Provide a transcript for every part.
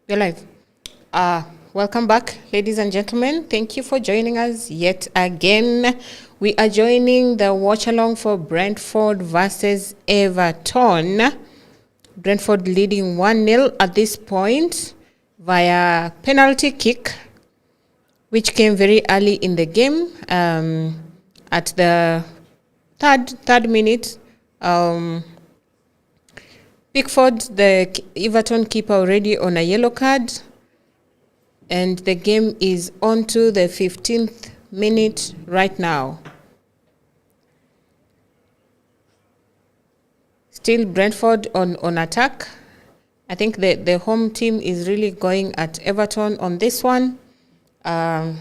We're live. Welcome back, ladies and gentlemen. Thank you for joining us yet again. We are joining the watch along for Brentford versus Everton. Brentford leading 1-0 at this point via penalty kick, which came very early in the game. At the third minute, Pickford, the Everton keeper, already on a yellow card, and the game is on to the 15th minute right now. Still Brentford on attack. I think the home team is really going at Everton on this one. But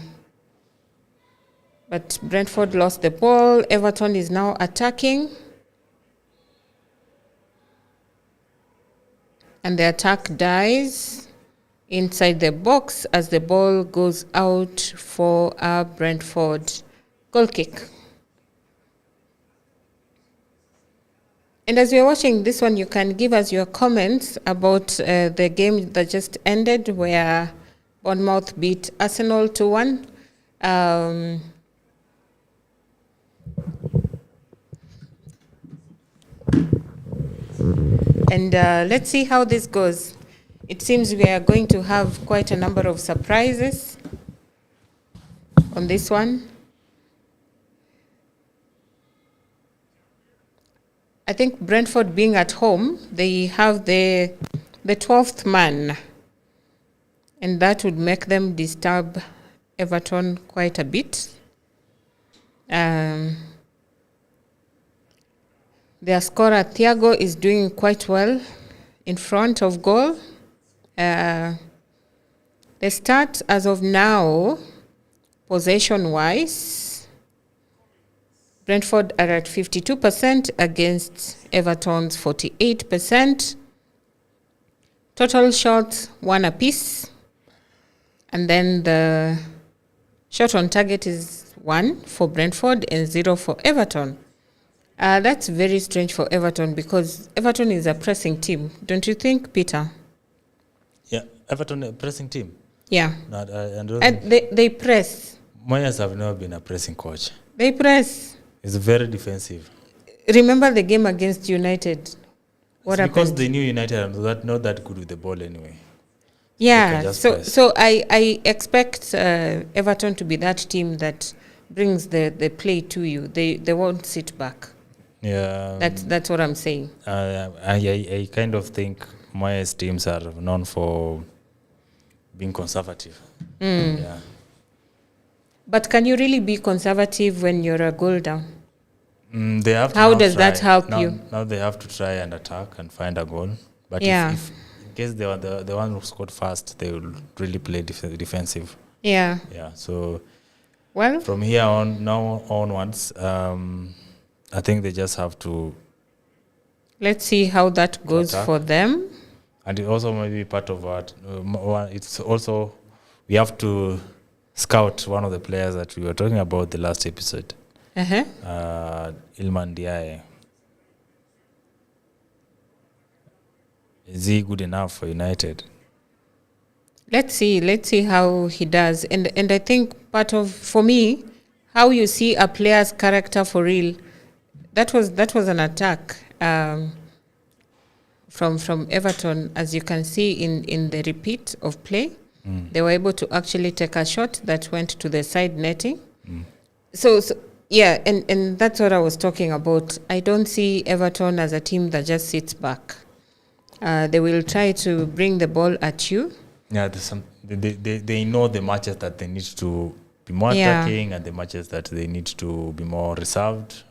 Brentford lost the ball. Everton is now attacking. And the attack dies inside the box as the ball goes out for a Brentford goal kick. And as you're watching this one, you can give us your comments about the game that just ended where Bournemouth beat Arsenal 2-1. And let's see how this goes. It seems we are going to have quite a number of surprises on this one. I think Brentford being at home, they have the 12th man. And that would make them disturb Everton quite a bit. Their scorer, Thiago, is doing quite well in front of goal. The stats as of now, possession-wise, Brentford are at 52% against Everton's 48%. Total shots, 1 apiece. And then the shot on target is 1 for Brentford and 0 for Everton. That's very strange for Everton because Everton is a pressing team. Don't you think, Peter? Yeah, Everton a pressing team. Yeah. And they press. Moyes have never been a pressing coach. They press. It's very defensive. Remember the game against United? What happened? Because they knew United are not that good with the ball anyway. Yeah, so I expect Everton to be that team that brings the play to you. They won't sit back. Yeah, that's what I'm saying. I kind of think Moyes teams are known for being conservative. Yeah. But can you really be conservative when you're a goal down? They have to How does try. that help now, you? Now they have to try and attack and find a goal. But Yeah. if in case they were the one who scored first, they will really play defensive. Yeah. Yeah. So Well, from here on, now onwards, I think they just have to. let's see how that goes attack. for them. And it also may be part of what. It's also we have to scout one of the players that we were talking about the last episode. Iliman Ndiaye. Is he good enough for United? Let's see how he does. And I think part of, for me, how you see a player's character for real, that was an attack from Everton, as you can see in the repeat of play. They were able to actually take a shot that went to the side netting. So yeah, and that's what I was talking about. I don't see Everton as a team that just sits back. They will try to bring the ball at you. Yeah, they know the matches that they need to be more attacking and the matches that they need to be more reserved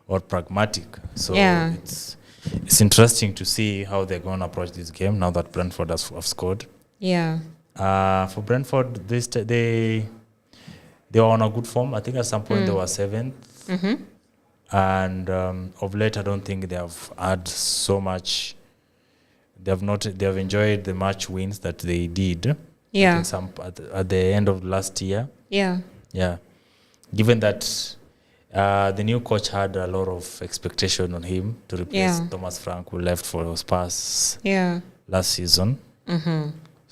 or pragmatic. So it's interesting to see how they're going to approach this game now that Brentford have scored. Yeah. For Brentford, they were on a good form. I think at some point they were 7th. And of late, I don't think they have had so much. They have enjoyed the match wins that they did. Yeah. I think at the end of last year. Yeah. Yeah. Given that the new coach had a lot of expectation on him to replace Thomas Frank, who left for Spurs last season.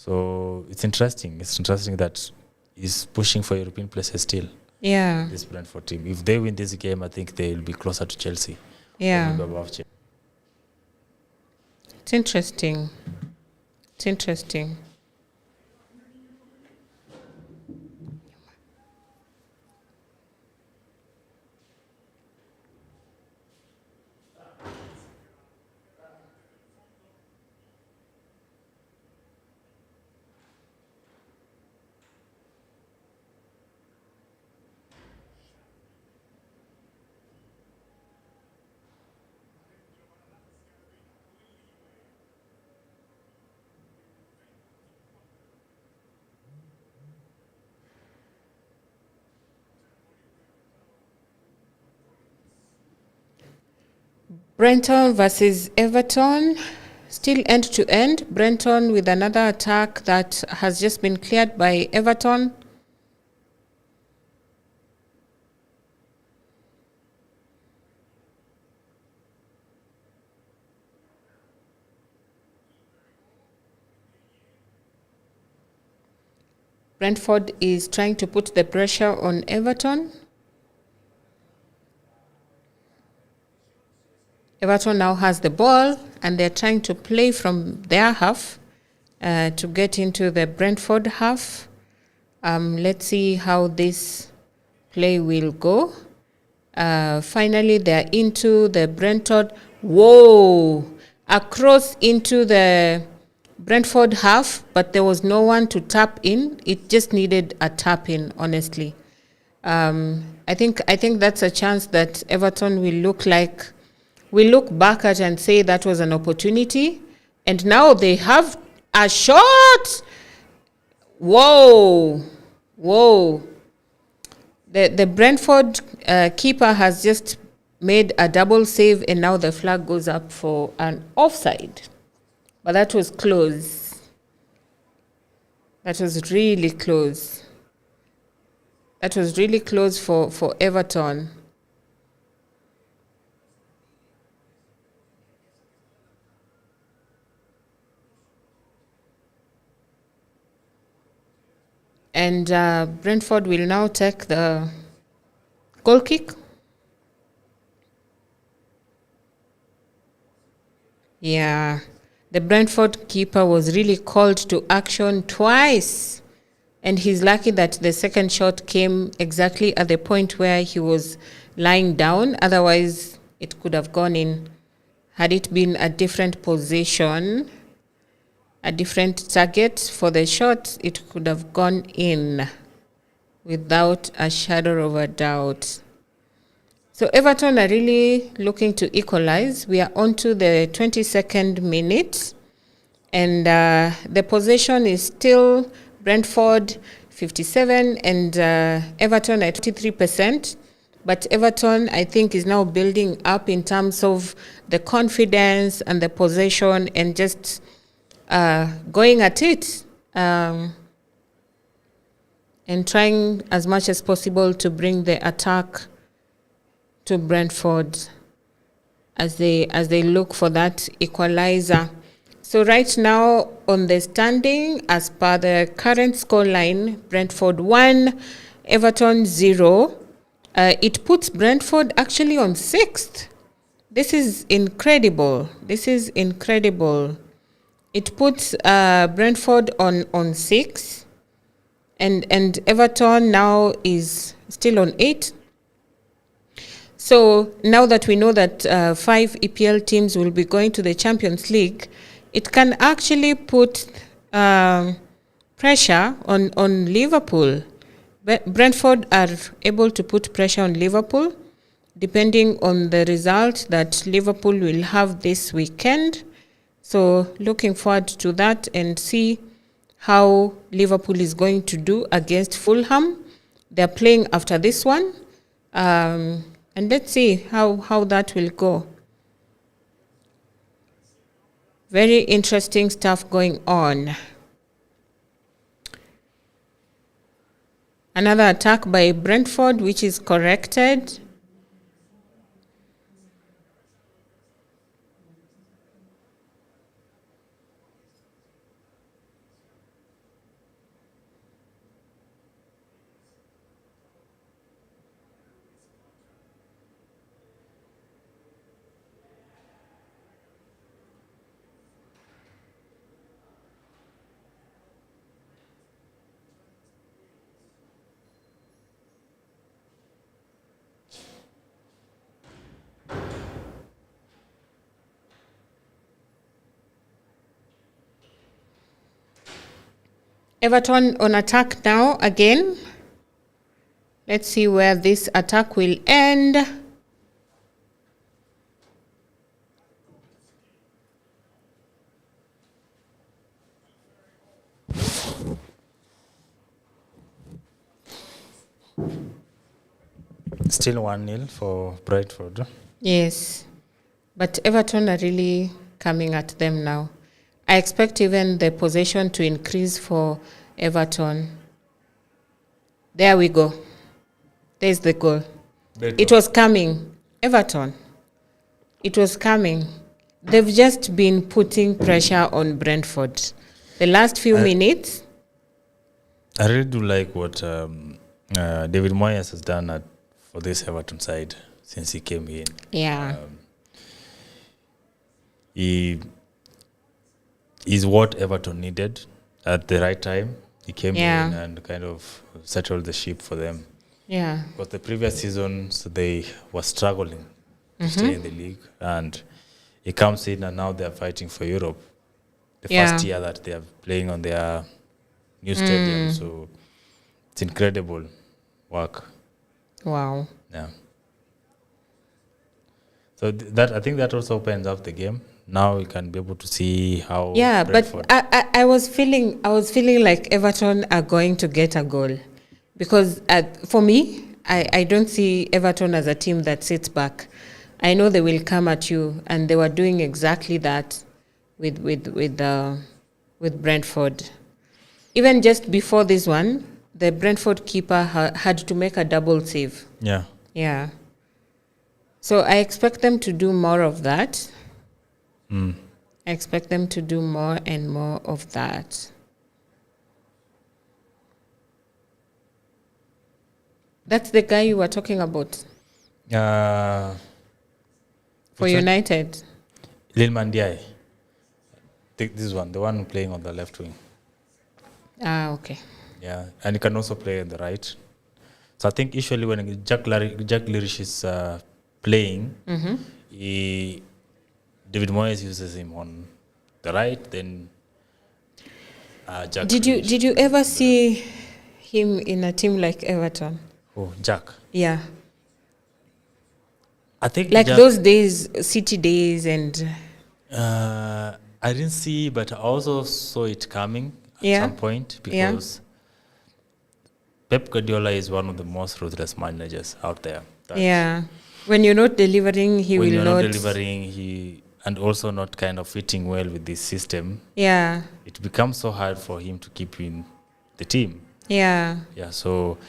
So it's interesting. It's interesting that he's pushing for European places still. Yeah. This Brentford team. If they win this game, I think they'll be closer to Chelsea. Yeah. Or maybe above Chelsea. It's interesting. It's interesting. Brentford versus Everton, still end to end. Brentford with another attack that has just been cleared by Everton. Brentford is trying to put the pressure on Everton. Everton now has the ball and they're trying to play from their half to get into the Brentford half. Let's see how this play will go. Finally, they're into the Brentford. Whoa! Across into the Brentford half, but there was no one to tap in. It just needed a tap in, honestly. I think that's a chance that Everton will look back at and say that was an opportunity. And now they have a shot. Whoa. The Brentford keeper has just made a double save, and now the flag goes up for an offside. But that was close. That was really close. That was really close for Everton. And Brentford will now take the goal kick. Yeah, the Brentford keeper was really called to action twice. And he's lucky that the second shot came exactly at the point where he was lying down. Otherwise, it could have gone in. Had it been a different position, a different target for the shot, it could have gone in without a shadow of a doubt. So Everton are really looking to equalize. We are on to the 22nd minute. And the possession is still Brentford 57 and Everton at 23%. But Everton, I think, is now building up in terms of the confidence and the possession and just going at it and trying as much as possible to bring the attack to Brentford as they look for that equalizer. So right now on the standing, as per the current scoreline, Brentford 1, Everton 0. It puts Brentford actually on 6th. This is incredible. It puts Brentford on 6, and Everton now is still on 8. So now that we know that 5 EPL teams will be going to the Champions League, it can actually put pressure on Liverpool. Brentford are able to put pressure on Liverpool depending on the result that Liverpool will have this weekend. So looking forward to that and see how Liverpool is going to do against Fulham. They're playing after this one. And let's see how that will go. Very interesting stuff going on. Another attack by Brentford, which is corrected. Everton on attack now again. Let's see where this attack will end. Still 1-0 for Brentford. Yes, but Everton are really coming at them now. I expect even the possession to increase for Everton. There we go. There's the goal. It was coming. Everton. It was coming. They've just been putting pressure on Brentford. The last few minutes. I really do like what David Moyes has done for this Everton side since he came in. Yeah. He is what Everton needed at the right time. He came in and kind of settled the ship for them. Yeah. Because the previous season, so they were struggling to stay in the league. And he comes in and now they're fighting for Europe. The first year that they are playing on their new stadium. So it's incredible work. Wow. Yeah. So that I think that also opens up the game. Now we can be able to see how. Yeah, Brentford. but I was feeling like Everton are going to get a goal, because for me, I don't see Everton as a team that sits back. I know they will come at you, and they were doing exactly that with Brentford. Even just before this one, the Brentford keeper had to make a double save. Yeah. Yeah. So I expect them to do more of that. I expect them to do more and more of that. That's the guy you were talking about for United. Lilman Ndiaye. This one, the one playing on the left wing. Ah, okay. Yeah, and he can also play on the right. So I think usually when Jack Grealish is playing, David Moyes uses him on the right, then Jack. Did you ever see him in a team like Everton? Oh, Jack. Yeah. I think like Jack, those days, City days, and I didn't see, but I also saw it coming at some point because Pep Guardiola is one of the most ruthless managers out there. When you're not delivering, he will not. When you're not delivering, and also not kind of fitting well with this system. Yeah. It becomes so hard for him to keep in the team. Yeah. Yeah. So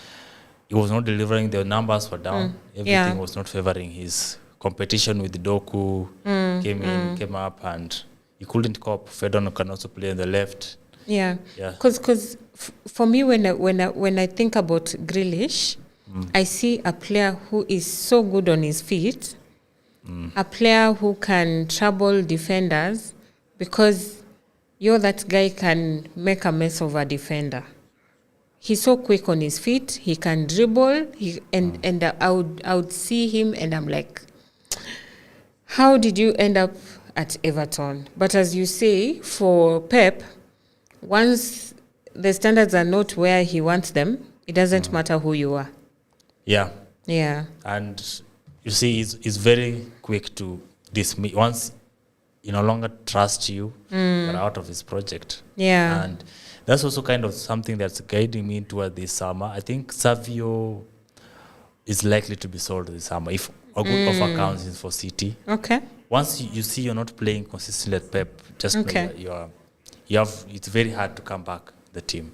he was not delivering. The numbers were down. Everything was not favoring his competition with Doku. Came up, and he couldn't cope. Fedon can also play on the left. Yeah. Because for me, when I think about Grealish, I see a player who is so good on his feet, a player who can trouble defenders, because that guy can make a mess of a defender. He's so quick on his feet. He can dribble. And I would see him, and I'm like, how did you end up at Everton? But as you say, for Pep, once the standards are not where he wants them, it doesn't matter who you are. Yeah. Yeah. And you see, he's very quick to dismiss. Once he no longer trusts you, you're out of his project. Yeah. And that's also kind of something that's guiding me toward this summer. I think Savio is likely to be sold this summer if a good offer comes in for City. Okay. Once you see you're not playing consistently at Pep, just know it's very hard to come back the team.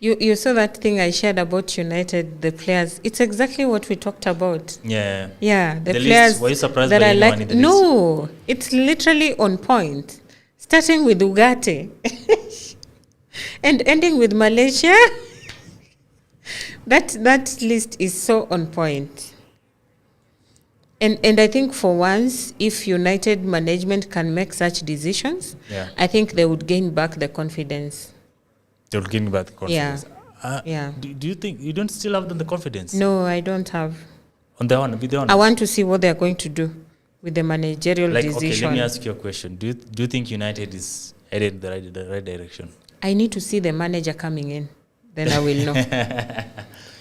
You saw that thing I shared about United, the players. It's exactly what we talked about. Yeah. Yeah, the players list, were you surprised that by I anyone like. in the No, list? it's literally on point. Starting with Ugarte and ending with Malaysia. That list is so on point. And I think for once, if United management can make such decisions, I think they would gain back the confidence. They'll gain back the confidence. Yeah. Do you think you don't still have the confidence? No, I don't have. Be honest. I want to see what they're going to do with the managerial decision. Okay, let me ask you a question. Do you think United is headed in the right direction? I need to see the manager coming in. Then I will know.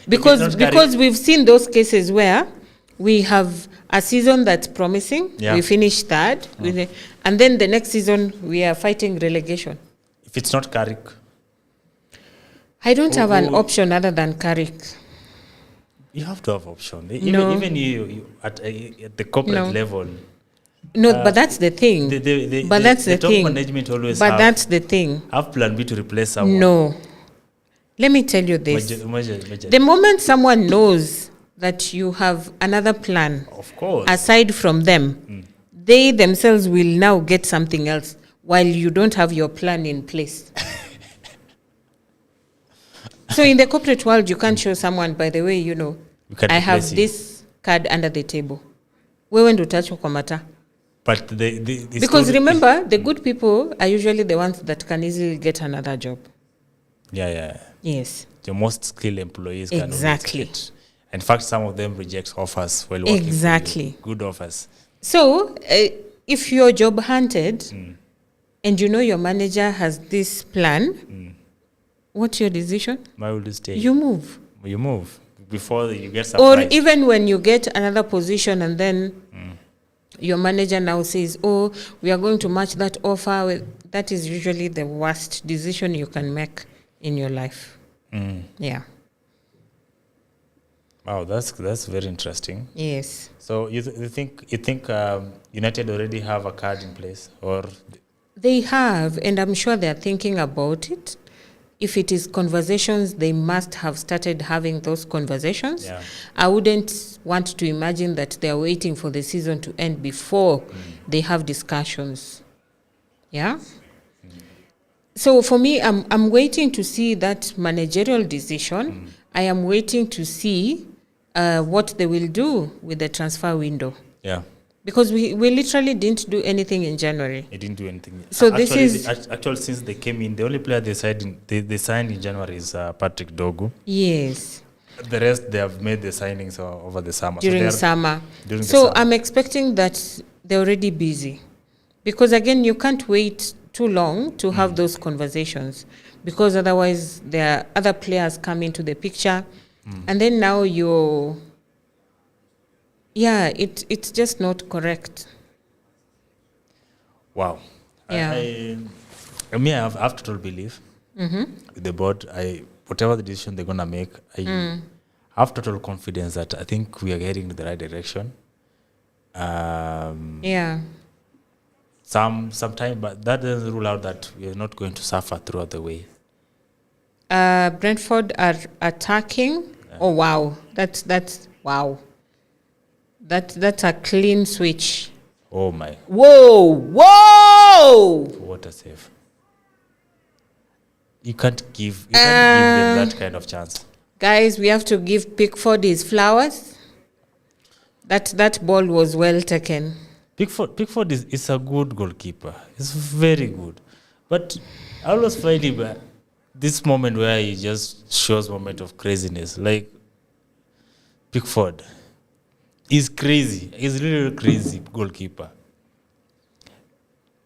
because we've seen those cases where we have a season that's promising. Yeah. We finish third. And then the next season, we are fighting relegation. If it's not Carrick, I don't have an option other than Carrick. you have to have option. No. Even you at the corporate level. No, but that's the thing. The top management always that's the thing. Have plan B to replace someone. No. Let me tell you this. The moment someone knows that you have another plan, of course, aside from them, they themselves will now get something else while you don't have your plan in place. So in the corporate world, you can't show someone, by the way, I have this card under the table. Wewe ndo utachwa kwa mata. But because remember, the good people are usually the ones that can easily get another job. Yeah. Yes. The most skilled employees can exactly. In fact, some of them reject offers while working. Exactly. Good offers. So, if you're job hunted and you know your manager has this plan, what's your decision? Why would you stay? You move. You move before you get surprised. Or even when you get another position and then your manager now says, oh, we are going to match that offer. That is usually the worst decision you can make in your life. Yeah. Wow, that's very interesting. Yes. So you think United already have a card in place, or they have, and I'm sure they are thinking about it. If it is conversations, they must have started having those conversations. Yeah. I wouldn't want to imagine that they are waiting for the season to end before they have discussions. Yeah. So for me, I'm waiting to see that managerial decision. I am waiting to see what they will do with the transfer window. Yeah. Because we literally didn't do anything in January. They didn't do anything. So actually since they came in, the only player they signed in January is Patrick Dogu. Yes. The rest they have made the signings over the summer. During summer. I'm expecting that they're already busy, because again, you can't wait too long to have those conversations, because otherwise there are other players come into the picture, and then now it's just not correct. Wow. Yeah. I have total belief with the board. Whatever the decision they're gonna make, I have total confidence that I think we are heading in the right direction. Sometime, but that doesn't rule out that we are not going to suffer throughout the way. Brentford are attacking. Yeah. Oh wow, that's wow. That's a clean switch. Oh my! Whoa! What a save! You can't give them that kind of chance. Guys, we have to give Pickford his flowers. That ball was well taken. Pickford is a good goalkeeper. He's very good. But I always find him this moment where he just shows moment of craziness. Like Pickford is crazy. He's really crazy goalkeeper.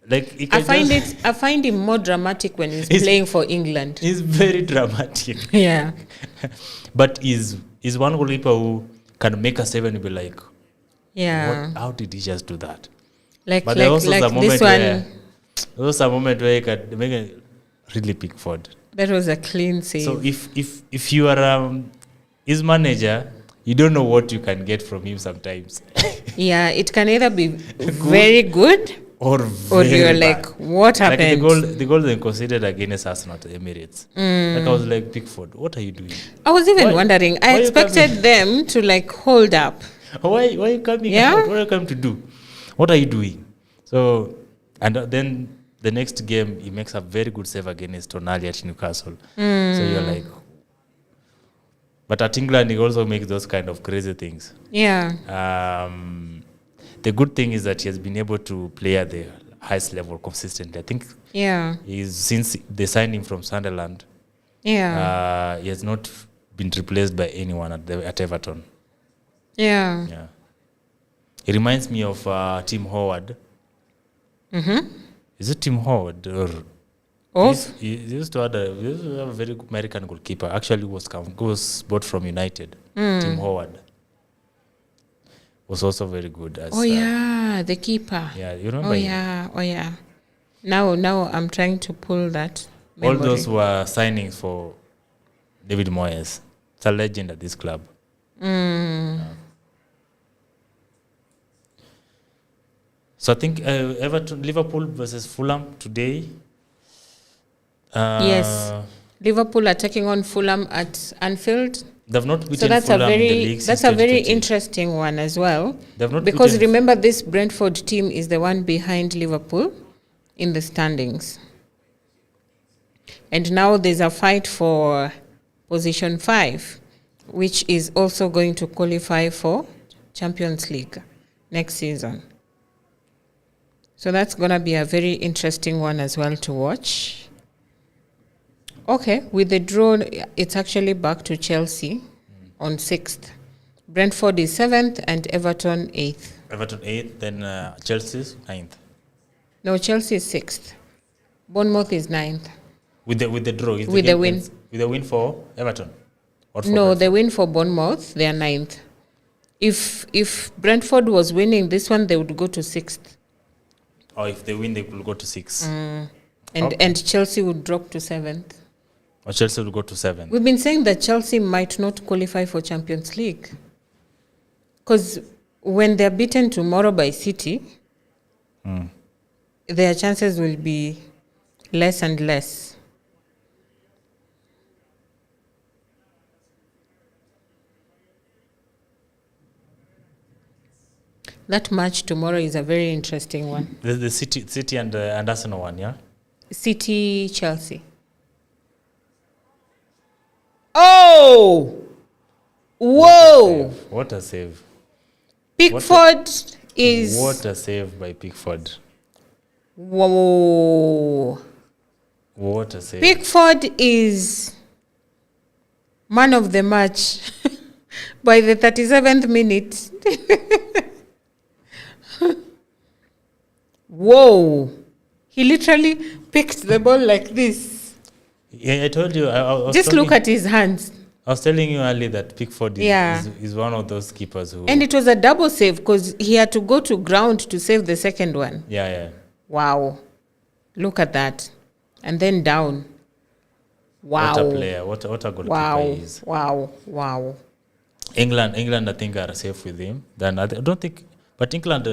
Like I find him more dramatic when he's playing for England. He's very dramatic. Yeah. But he's one goalkeeper who can make a save and be like, yeah. How did he just do that? But there was a moment where he could make a really Pickford. That was a clean save. So if you are his manager, you don't know what you can get from him sometimes. Yeah, it can either be very good or you're bad. Like, what happened? Like the goal they conceded against Arsenal at the Emirates. Like I was like, Pickford, what are you doing? I was even wondering. I expected them to like hold up. Why are you coming out? What are you coming to do? What are you doing? So, and then the next game, he makes a very good save against Tonali at Newcastle. So you're like, but at England, he also makes those kind of crazy things. Yeah. The good thing is that he has been able to play at the highest level consistently. I think since they signed him from Sunderland, he has not been replaced by anyone at Everton. Yeah. It reminds me of Tim Howard. Is it Tim Howard or He used to have a very good American goalkeeper. Actually, was bought from United. Tim Howard was also very good. As, the keeper. Yeah, you remember him? Oh yeah. Now I'm trying to pull that memory. All those were signings for David Moyes. It's a legend at this club. So I think Liverpool versus Fulham today. Yes, Liverpool are taking on Fulham at Anfield. They've not beaten So that's Fulham a in the very league that's since a very 2020. interesting one as well. They've not Because beaten- remember, this Brentford team is the one behind Liverpool in the standings, and now there's a fight for position 5, which is also going to qualify for Champions League next season. So that's going to be a very interesting one as well to watch. Okay, with the draw, it's actually back to Chelsea on 6th. Brentford is 7th and Everton 8th. Everton 8th, then Chelsea's 9th. No, Chelsea is 6th. Bournemouth is 9th. With the draw, is With game the win. ends with the win for Everton. Or for No, Brentford? they win for Bournemouth, they are 9th. If Brentford was winning this one, they would go to 6th. Or if they win, they will go to 6. And Chelsea would drop to 7th. Or Chelsea will go to 7. We've been saying that Chelsea might not qualify for Champions League. Because when they're beaten tomorrow by City, their chances will be less and less. That match tomorrow is a very interesting one. The City and Arsenal one, yeah? City, Chelsea. Oh! Whoa! What a save. Pickford is... What a save by Pickford. Whoa! What a save. Pickford is man of the match by the 37th minute. Whoa! He literally picked the ball like this. Yeah, I told you. I was Just look at his hands. I was telling you earlier that Pickford Yeah. is one of those keepers who... And it was a double save because he had to go to ground to save the second one. Yeah. Wow. Look at that. And then down. Wow. What a player. What a goalkeeper he is. Wow. England, I think, are safe with him. Then I don't think... But England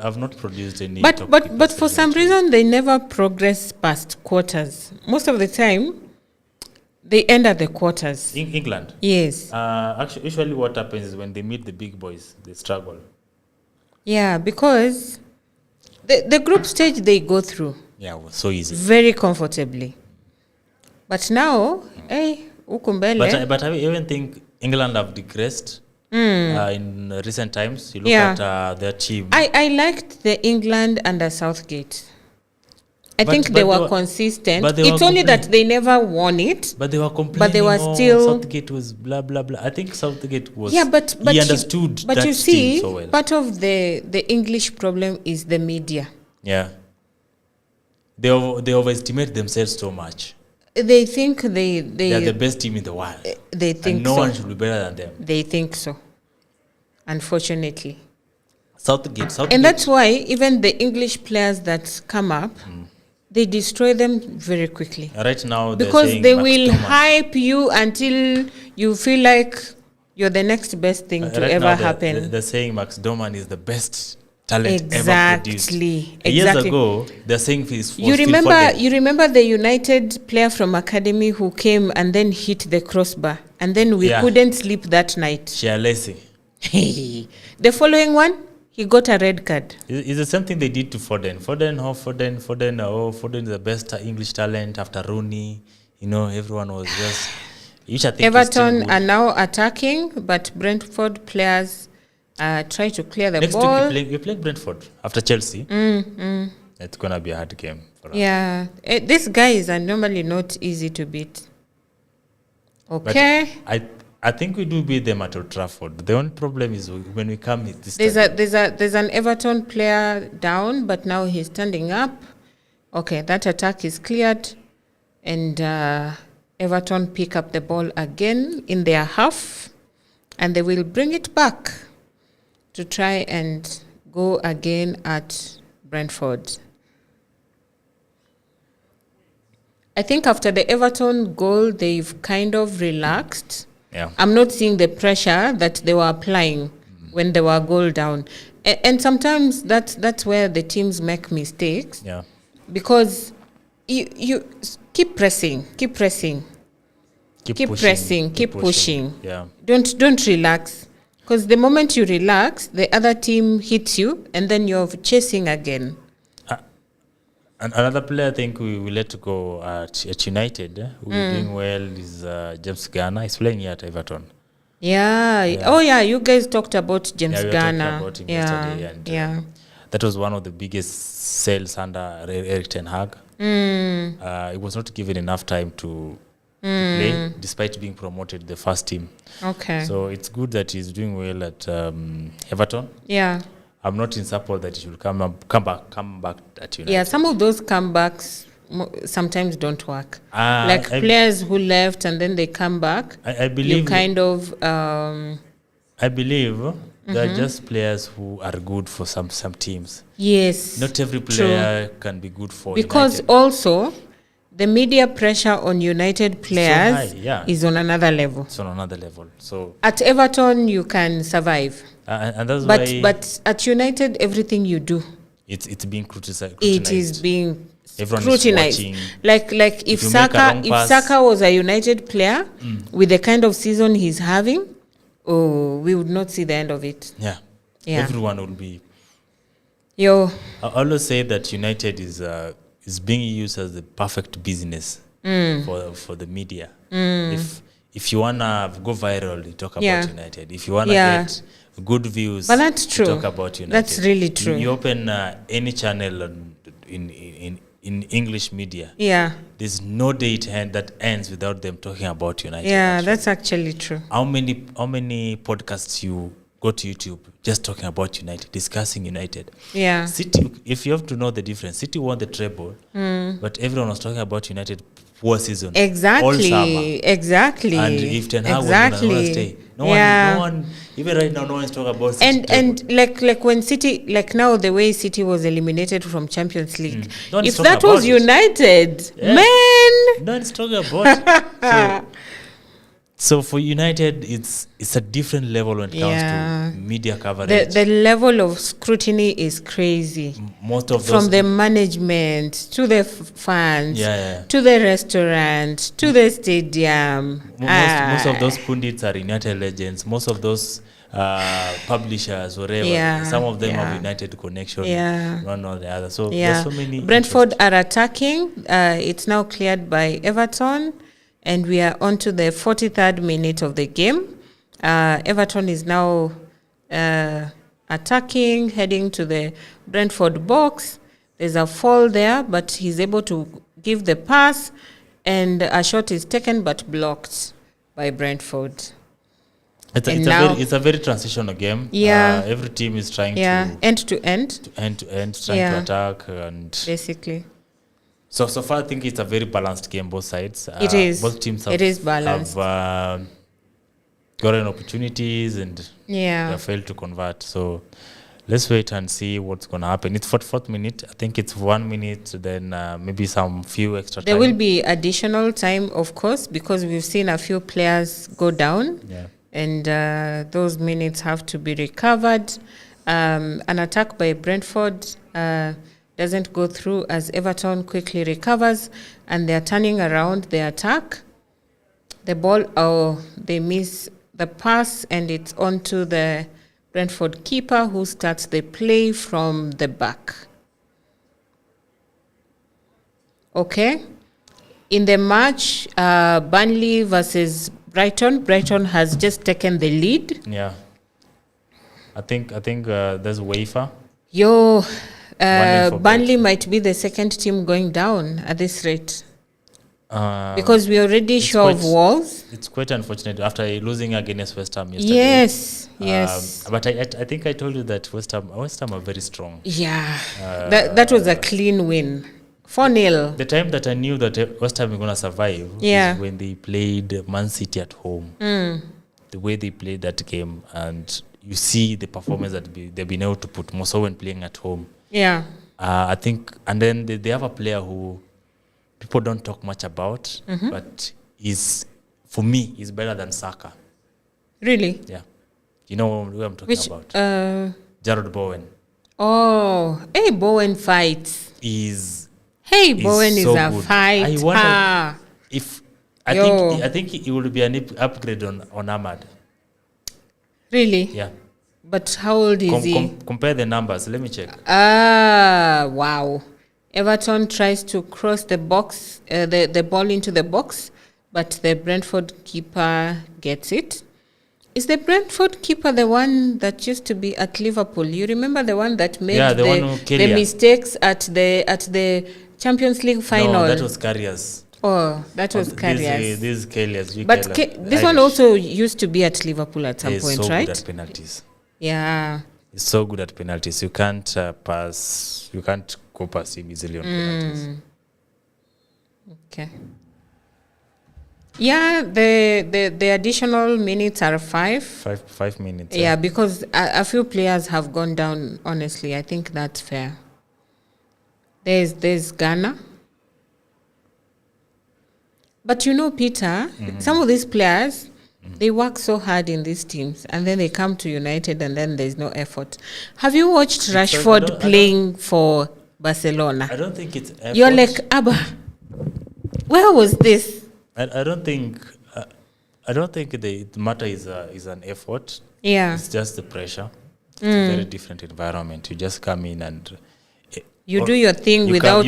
have not produced any... top But keepers for some recently. reason, they never progress past quarters. Most of the time, they end at the quarters. England? Yes. Actually, usually what happens is when they meet the big boys, they struggle. Yeah, because the group stage they go through Yeah, it was so easy. very comfortably. But now, ukumbele. But I even think England have digressed in recent times. You look Yeah. at their team. I liked the England under Southgate. I think But they they were were- consistent. but they It's were only that complaining. they never won it. But they were complaining. they were still- Southgate was blah blah blah. I think Southgate was. Yeah, but he you- understood but that you see, team so well. part of the English problem is the media. Yeah. They overestimate themselves so much. They think They are the best team in the world. they think And no so. one should be better than them. They think so. Unfortunately. Southgate. And that's why even the English players that come up, they destroy them very quickly. Right now, they're Because saying they Max will Thomas. hype you until you feel like you're the next best thing to Right ever now, happen. They're saying Max Doman is the best talent ever produced. Exactly. Years ago, they're saying You remember the United player from academy who came and then hit the crossbar, and then we Yeah. couldn't sleep that night. Shialesi. The following one, he got a red card. It's the same thing they did to Foden. Foden is the best English talent after Rooney. You know, everyone was just... Which I think is still Everton good. are now attacking, but Brentford players try to clear the Next ball. week, we're playing Brentford after Chelsea. It's going to be a hard game for us. Yeah, these guys are normally not easy to beat. Okay. But I think we do beat them at Old Trafford. The only problem is when we come this There's time. there's an Everton player down, but now he's standing up. Okay, that attack is cleared. and Everton pick up the ball again in their half, and they will bring it back to try and go again at Brentford. I think after the Everton goal, they've kind of relaxed. Yeah. I'm not seeing the pressure that they were applying when they were goal down. And sometimes that's where the teams make mistakes. Yeah. Because you keep pressing, keep pushing. Yeah. Don't relax. Because the moment you relax, the other team hits you, and then you're chasing again. And another player I think we let go at United, who's doing well, is James Garner. He's playing here at Everton. Yeah. Oh, yeah. You guys talked about James we were Garner. talking about him yesterday. And, that was one of the biggest sales under Eric Ten Hag. He was not given enough time to play, despite being promoted the first team. Okay. So it's good that he's doing well at Everton. Yeah. I'm not in support that he should come back at United. Yeah, some of those comebacks sometimes don't work. Like players who left and then they come back. I believe you kind of. I believe they're just players who are good for some teams. Yes. Not every player can be good for because United. Also the media pressure on United players is on another level. It's on another level. So at Everton you can survive. And that's why. But at United, everything you do, it's being criticized. It is being Everyone scrutinized. Is like if Saka was a United player with the kind of season he's having, we would not see the end of it. Yeah. Everyone will be. I always say that United is being used as the perfect business for the media. If you wanna go viral, you talk about United. If you wanna get good views, but that's true. You talk about United. That's really true. You open any channel in English media. Yeah. There's no day that ends without them talking about United. Yeah, that's actually true. How many podcasts you go to YouTube just talking about United, discussing United? Yeah. City, if you have to know the difference, City won the treble, but everyone was talking about United poor season. Exactly. All summer. Exactly. And if Ten Hag was going to stay, no one, even right now, no one's talking about City. And like when City, like now the way City was eliminated from Champions League, if that was United, man, no one's talking about it. So for United, it's a different level when it comes to media coverage. The level of scrutiny is crazy. Most of those from the management to the fans, to the restaurant, to the stadium. Most of those pundits are United legends. Most of those publishers, whatever, some of them have United connection, one or the other. So there's so many. Brentford are attacking. It's now cleared by Everton. And we are on to the 43rd minute of the game. Everton is now attacking, heading to the Brentford box. There's a fall there, but he's able to give the pass, and a shot is taken but blocked by Brentford. It's a very transitional game. Every team is trying to end to end, trying to attack and basically. So far, I think it's a very balanced game, both sides. It is. Both teams have gotten opportunities and they have failed to convert. So let's wait and see what's going to happen. It's 44th minute. I think it's 1 minute, then maybe some few extra time. There will be additional time, of course, because we've seen a few players go down. Yeah. And those minutes have to be recovered. An attack by Brentford doesn't go through as Everton quickly recovers, and they're turning around the attack. The ball, they miss the pass, and it's on to the Brentford keeper who starts the play from the back. Okay. In the match, Burnley versus Brighton has just taken the lead. Yeah. I think there's wafer. Burnley might be the second team going down at this rate. Because we're already sure of Wolves. It's quite unfortunate after losing against West Ham yesterday. Yes. But I think I told you that West Ham are very strong. Yeah. That was a clean win. 4-0. The time that I knew that West Ham were going to survive is when they played Man City at home. The way they played that game, and you see the performance that they've been able to put more so when playing at home. Yeah. I think, and then they have a player who people don't talk much about, but for me, is better than Saka. Really? Yeah. You know who I'm talking about? Jared Bowen. Oh, hey, Bowen fights. Bowen is so a good. fighter. I wonder if I think he would be an upgrade on Ahmad. Really? Yeah. But how old is he? Compare the numbers. Let me check. Wow. Everton tries to cross the box, the ball into the box, but the Brentford keeper gets it. Is the Brentford keeper the one that used to be at Liverpool? You remember the one that made the mistakes at the Champions League final? No, that was Karius. Oh, that was Karius. This is Karius. But this one also used to be at Liverpool at some point, right? He's so good at penalties. Yeah. He's so good at penalties. You can't pass. You can't go past him easily on penalties. Okay. Yeah, the additional minutes are 5. 5 minutes. Yeah, because a few players have gone down, honestly. I think that's fair. There's Ghana. But you know, Peter, some of these players, they work so hard in these teams, and then they come to United, and then there's no effort. Have you watched Rashford playing for Barcelona? I don't think it's effort. You're like, Abba, where was this? I don't think the matter is an effort. Yeah. It's just the pressure. It's a very different environment. You just come in and you do your thing without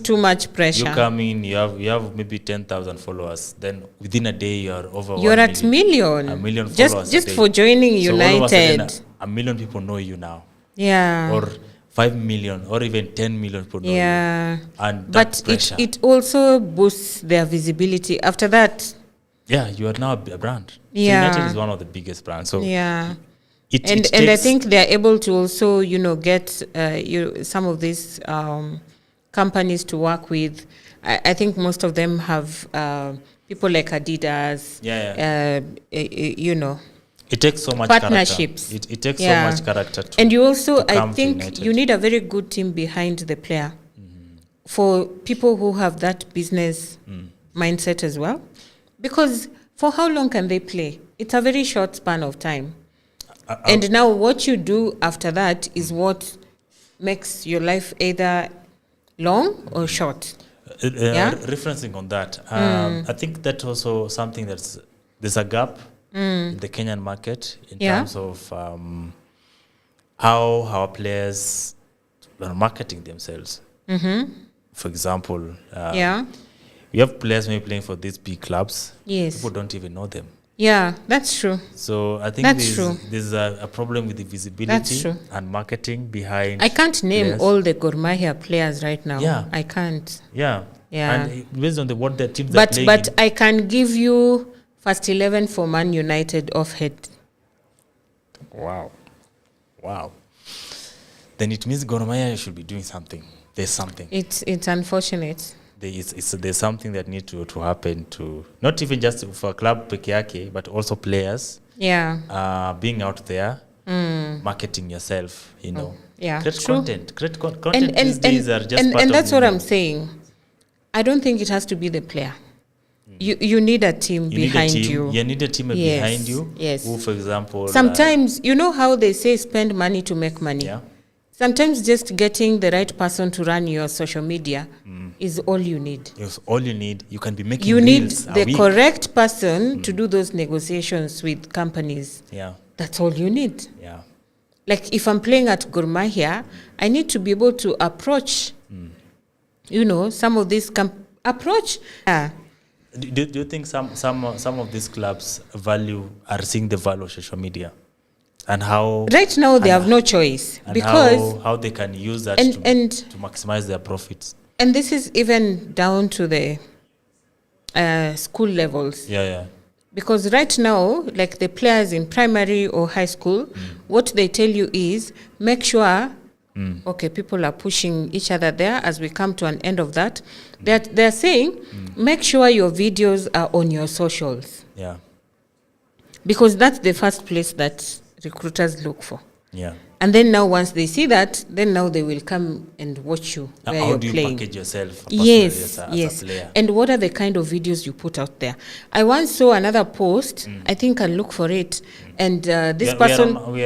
too much pressure. You come in, you have maybe 10,000 followers. Then within a day you are over. You're at million. A million followers. Just for joining United. All of a sudden, a million people know you now. Yeah. Or 5 million or even 10 million people know you. And but it also boosts their visibility. After that, you are now a brand. Yeah. So United is one of the biggest brands. So and I think they are able to also, get some of these companies to work with. I think most of them have people like Adidas. It takes so much partnerships. Character. It takes so much character to and you also, to I think, you need a very good team behind the player for people who have that business mindset as well. Because for how long can they play? It's a very short span of time. And now what you do after that is what makes your life either long or short. Referencing on that, I think that's also something there's a gap in the Kenyan market in terms of how our players are marketing themselves. For example, we have players maybe playing for these big clubs. Yes. People don't even know them. Yeah, that's true. So I think there's a problem with the visibility and marketing behind. I can't name players. all the Gor Mahia players right now. Yeah. I can't. Yeah. And based on what their teams are playing. But I can give you first 11 for Man United off head. Wow. Then it means Gor Mahia should be doing something. There's something. It's unfortunate. There's something that needs to happen to not even just for club peke yake, but also players. Yeah. Being out there, marketing yourself. Create content. Create content and these days are just part and of that's what I'm saying. I don't think it has to be the player. You need a team behind you. You need a team behind you. Yes. Who, for example, sometimes you know how they say spend money to make money. Yeah. Sometimes just getting the right person to run your social media is all you need. It's all you need. You can be making You need reels the correct person to do those negotiations with companies. Yeah. That's all you need. Yeah. Like if I'm playing at Gor Mahia, I need to be able to approach, some of these approach. Yeah. Do you think some of these clubs are seeing the value of social media? And how right now they have no choice because how they can use that to maximize their profits. And this is even down to the school levels. Yeah. Because right now, like the players in primary or high school, what they tell you is make sure Okay, people are pushing each other there as we come to an end of that. They're saying, make sure your videos are on your socials. Yeah. Because that's the first place that recruiters look for. Yeah. And then now once they see that, then now they will come and watch you Now, where how you're do you playing. package yourself personally as a player? And what are the kind of videos you put out there? I once saw another post. I think I'll look for it. And this person, we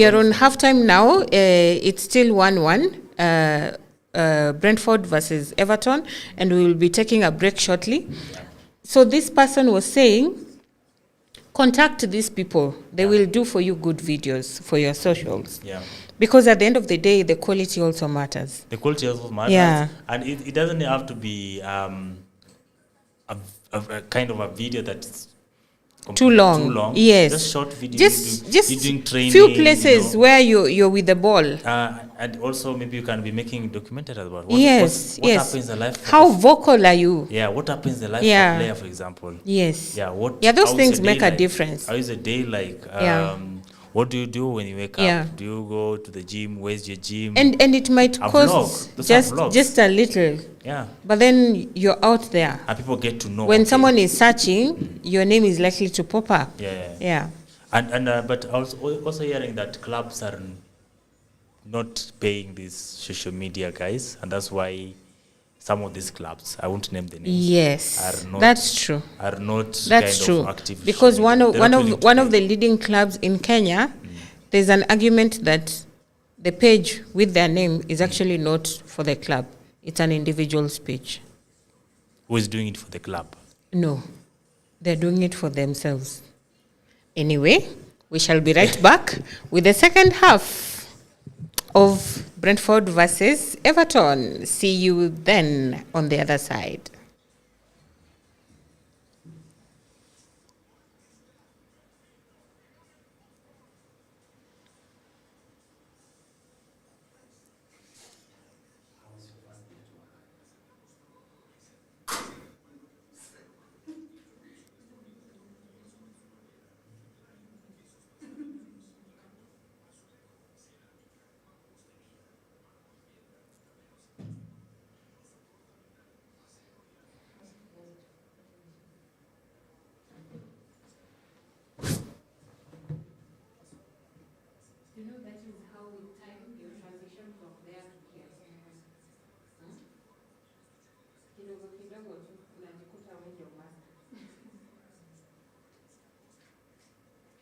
are on halftime now. It's still 1-1. Brentford versus Everton, and we will be taking a break shortly. So this person was saying, contact these people. They will do for you good videos for your socials. Yeah. Because at the end of the day, the quality also matters. The quality also matters. Yeah. And it doesn't have to be a kind of a video that's Too long. Yes. Just short video. Just you're doing training. Few places where you're with the ball. And also maybe you can be making documentary about what happens in the life. How vocal are you? Yeah, what happens in the life of a player, for example. Yes. Yeah, those things make a difference. How is a day like? What do you do when you wake up? Do you go to the gym? Where's your gym? And it might cost just a little. Yeah. But then you're out there. And people get to know. When someone is searching, your name is likely to pop up. Yeah. And but also hearing that clubs are not paying these social media guys, and that's why some of these clubs, I won't name the names. Yes, are not, that's true. Are not that's kind true. Of active. Because one of the leading clubs in Kenya, there's an argument that the page with their name is actually not for the club. It's an individual's page. Who is doing it for the club? No, they're doing it for themselves. Anyway, we shall be right back with the second half of Brentford versus Everton. See you then on the other side.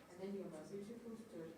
And then you have a beautiful story.